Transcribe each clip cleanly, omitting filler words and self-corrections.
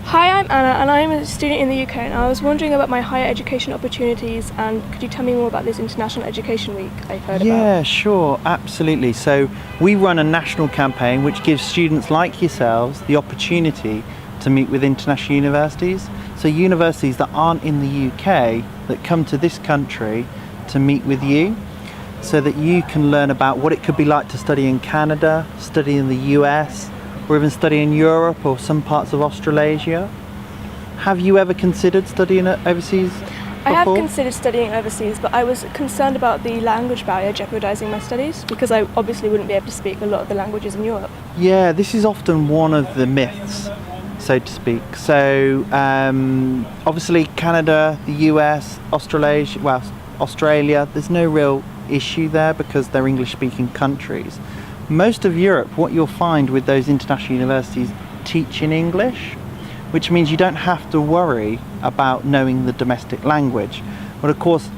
Hi, I'm Anna and I'm a student in the UK and I was wondering about my higher education opportunities and could you tell me more about this International Education Week I've heard about? Yeah, sure, absolutely. So we run a national campaign which gives students like yourselves the opportunity to meet with international universities. So universities that aren't in the UK that come to this country to meet with you so that you can learn about what it could be like to study in Canada, study in the US, or even study in Europe or some parts of Australasia. Have you ever considered studying overseas before? I have considered studying overseas, but I was concerned about the language barrier jeopardising my studies because I obviously wouldn't be able to speak a lot of the languages in Europe. Yeah, this is often one of the myths, so to speak. So obviously Canada, the US, Australia, there's no real issue there because they're English-speaking countries. Most of Europe, what you'll find with those international universities teach in English, which means you don't have to worry about knowing the domestic language. But of course,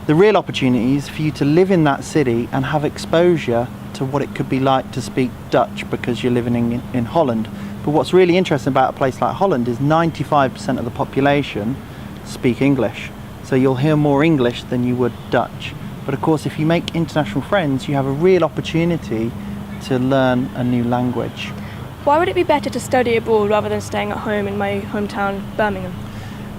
the real opportunity is for you to live in that city and have exposure to what it could be like to speak Dutch because you're living in Holland. But what's really interesting about a place like Holland is 95% of the population speak English. So you'll hear more English than you would Dutch. But of course, if you make international friends, you have a real opportunity to learn a new language. Why would it be better to study abroad rather than staying at home in my hometown, Birmingham?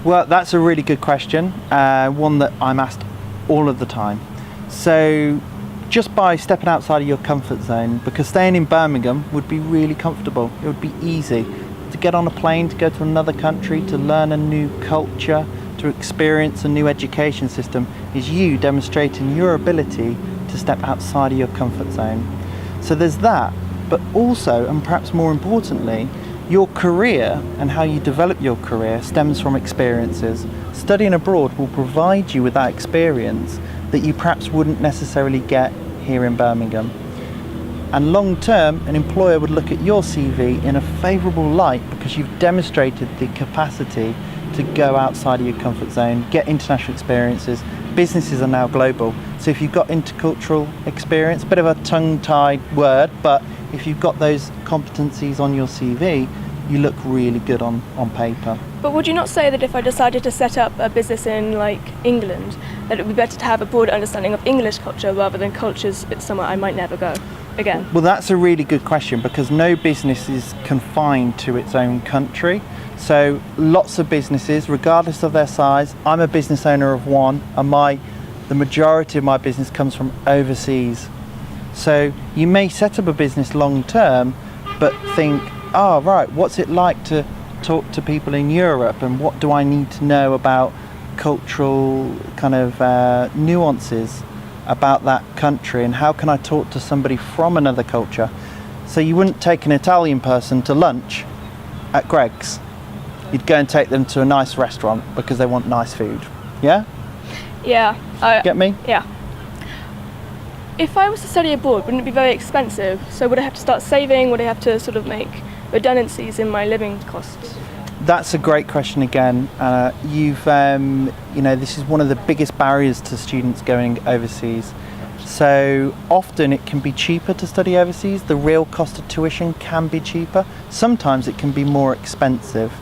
Well, that's a really good question, one that I'm asked all of the time. So just by stepping outside of your comfort zone, because staying in Birmingham would be really comfortable, it would be easy to get on a plane, to go to another country, to learn a new culture, to experience a new education system, is you demonstrating your ability to step outside of your comfort zone. So there's that, but also, and perhaps more importantly, your career and how you develop your career stems from experiences. Studying abroad will provide you with that experience that you perhaps wouldn't necessarily get here in Birmingham. And long term, an employer would look at your CV in a favourable light because you've demonstrated the capacity to go outside of your comfort zone, get international experiences. Businesses are now global, so if you've got intercultural experience, a bit of a tongue-tied word, but if you've got those competencies on your CV, you look really good on paper. But would you not say that if I decided to set up a business in England, that it would be better to have a broader understanding of English culture rather than cultures somewhere I might never go again? Well, that's a really good question because no business is confined to its own country. So lots of businesses, regardless of their size, I'm a business owner of one, and the majority of my business comes from overseas. So you may set up a business long term, but think, right, what's it like to talk to people in Europe, and what do I need to know about cultural kind of nuances about that country, and how can I talk to somebody from another culture? So you wouldn't take an Italian person to lunch at Greggs. You'd go and take them to a nice restaurant because they want nice food. Yeah? Yeah. Get me? Yeah. If I was to study abroad, wouldn't it be very expensive? So would I have to start saving? Would I have to sort of make redundancies in my living costs? That's a great question again. This is one of the biggest barriers to students going overseas. So often it can be cheaper to study overseas. The real cost of tuition can be cheaper. Sometimes it can be more expensive.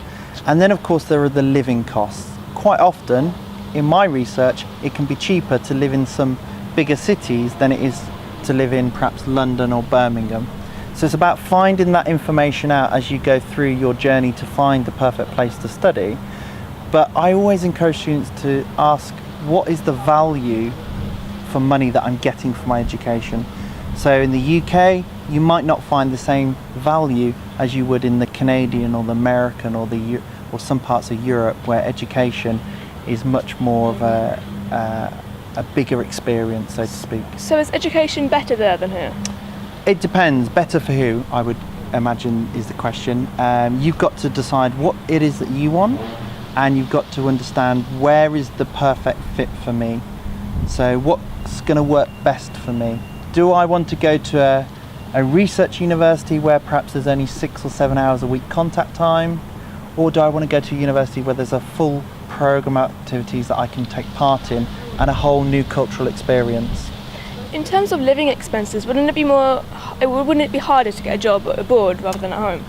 And then of course there are the living costs. Quite often, in my research, it can be cheaper to live in some bigger cities than it is to live in perhaps London or Birmingham. So it's about finding that information out as you go through your journey to find the perfect place to study. But I always encourage students to ask, what is the value for money that I'm getting for my education? So in the UK, you might not find the same value as you would in the Canadian or the American or some parts of Europe, where education is much more of a bigger experience, so to speak. So is education better there than here? It depends. Better for who, I would imagine, is the question. You've got to decide what it is that you want, and you've got to understand where is the perfect fit for me. So what's going to work best for me? Do I want to go to a research university where perhaps there's only 6 or 7 hours a week contact time? Or do I want to go to a university where there's a full program of activities that I can take part in and a whole new cultural experience? In terms of living expenses, wouldn't it be harder to get a job abroad rather than at home?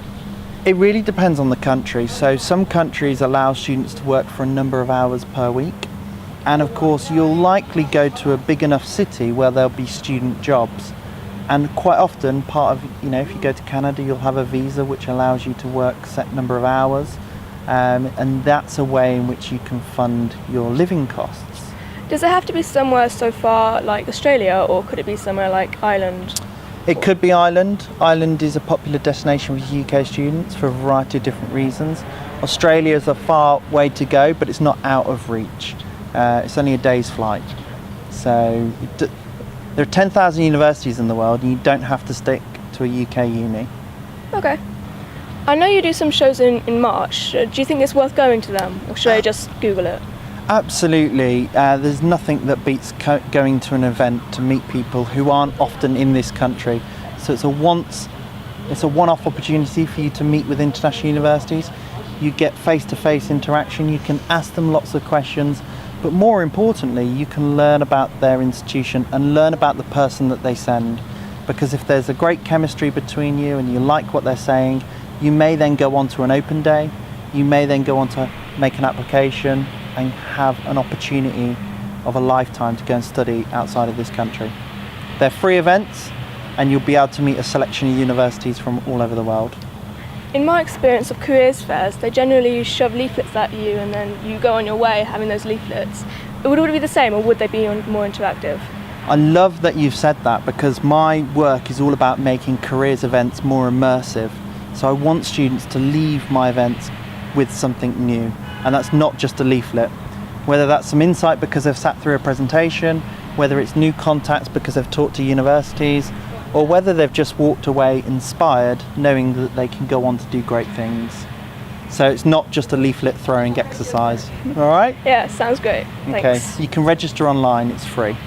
It really depends on the country. So some countries allow students to work for a number of hours per week. And of course, you'll likely go to a big enough city where there'll be student jobs. And quite often, part of, if you go to Canada, you'll have a visa which allows you to work a set number of hours. And that's a way in which you can fund your living costs. Does it have to be somewhere so far like Australia, or could it be somewhere like Ireland? It could be Ireland. Ireland is a popular destination for UK students for a variety of different reasons. Australia is a far way to go, but it's not out of reach. It's only a day's flight. So there are 10,000 universities in the world, and you don't have to stick to a UK uni. Okay. I know you do some shows in March. Do you think it's worth going to them, or should I just Google it? Absolutely. There's nothing that beats going to an event to meet people who aren't often in this country. So it's a one-off opportunity for you to meet with international universities. You get face-to-face interaction. You can ask them lots of questions, but more importantly, you can learn about their institution and learn about the person that they send. Because if there's a great chemistry between you and you like what they're saying, you may then go on to an open day. You may then go on to make an application and have an opportunity of a lifetime to go and study outside of this country. They're free events, and you'll be able to meet a selection of universities from all over the world. In my experience of careers fairs, they generally shove leaflets at you and then you go on your way having those leaflets. Would it be the same, or would they be more interactive? I love that you've said that, because my work is all about making careers events more immersive. So I want students to leave my events with something new. And that's not just a leaflet. Whether that's some insight because they've sat through a presentation, whether it's new contacts because they've talked to universities, or whether they've just walked away inspired, knowing that they can go on to do great things. So it's not just a leaflet throwing exercise. All right? Yeah, sounds great. Okay. Thanks. You can register online, it's free.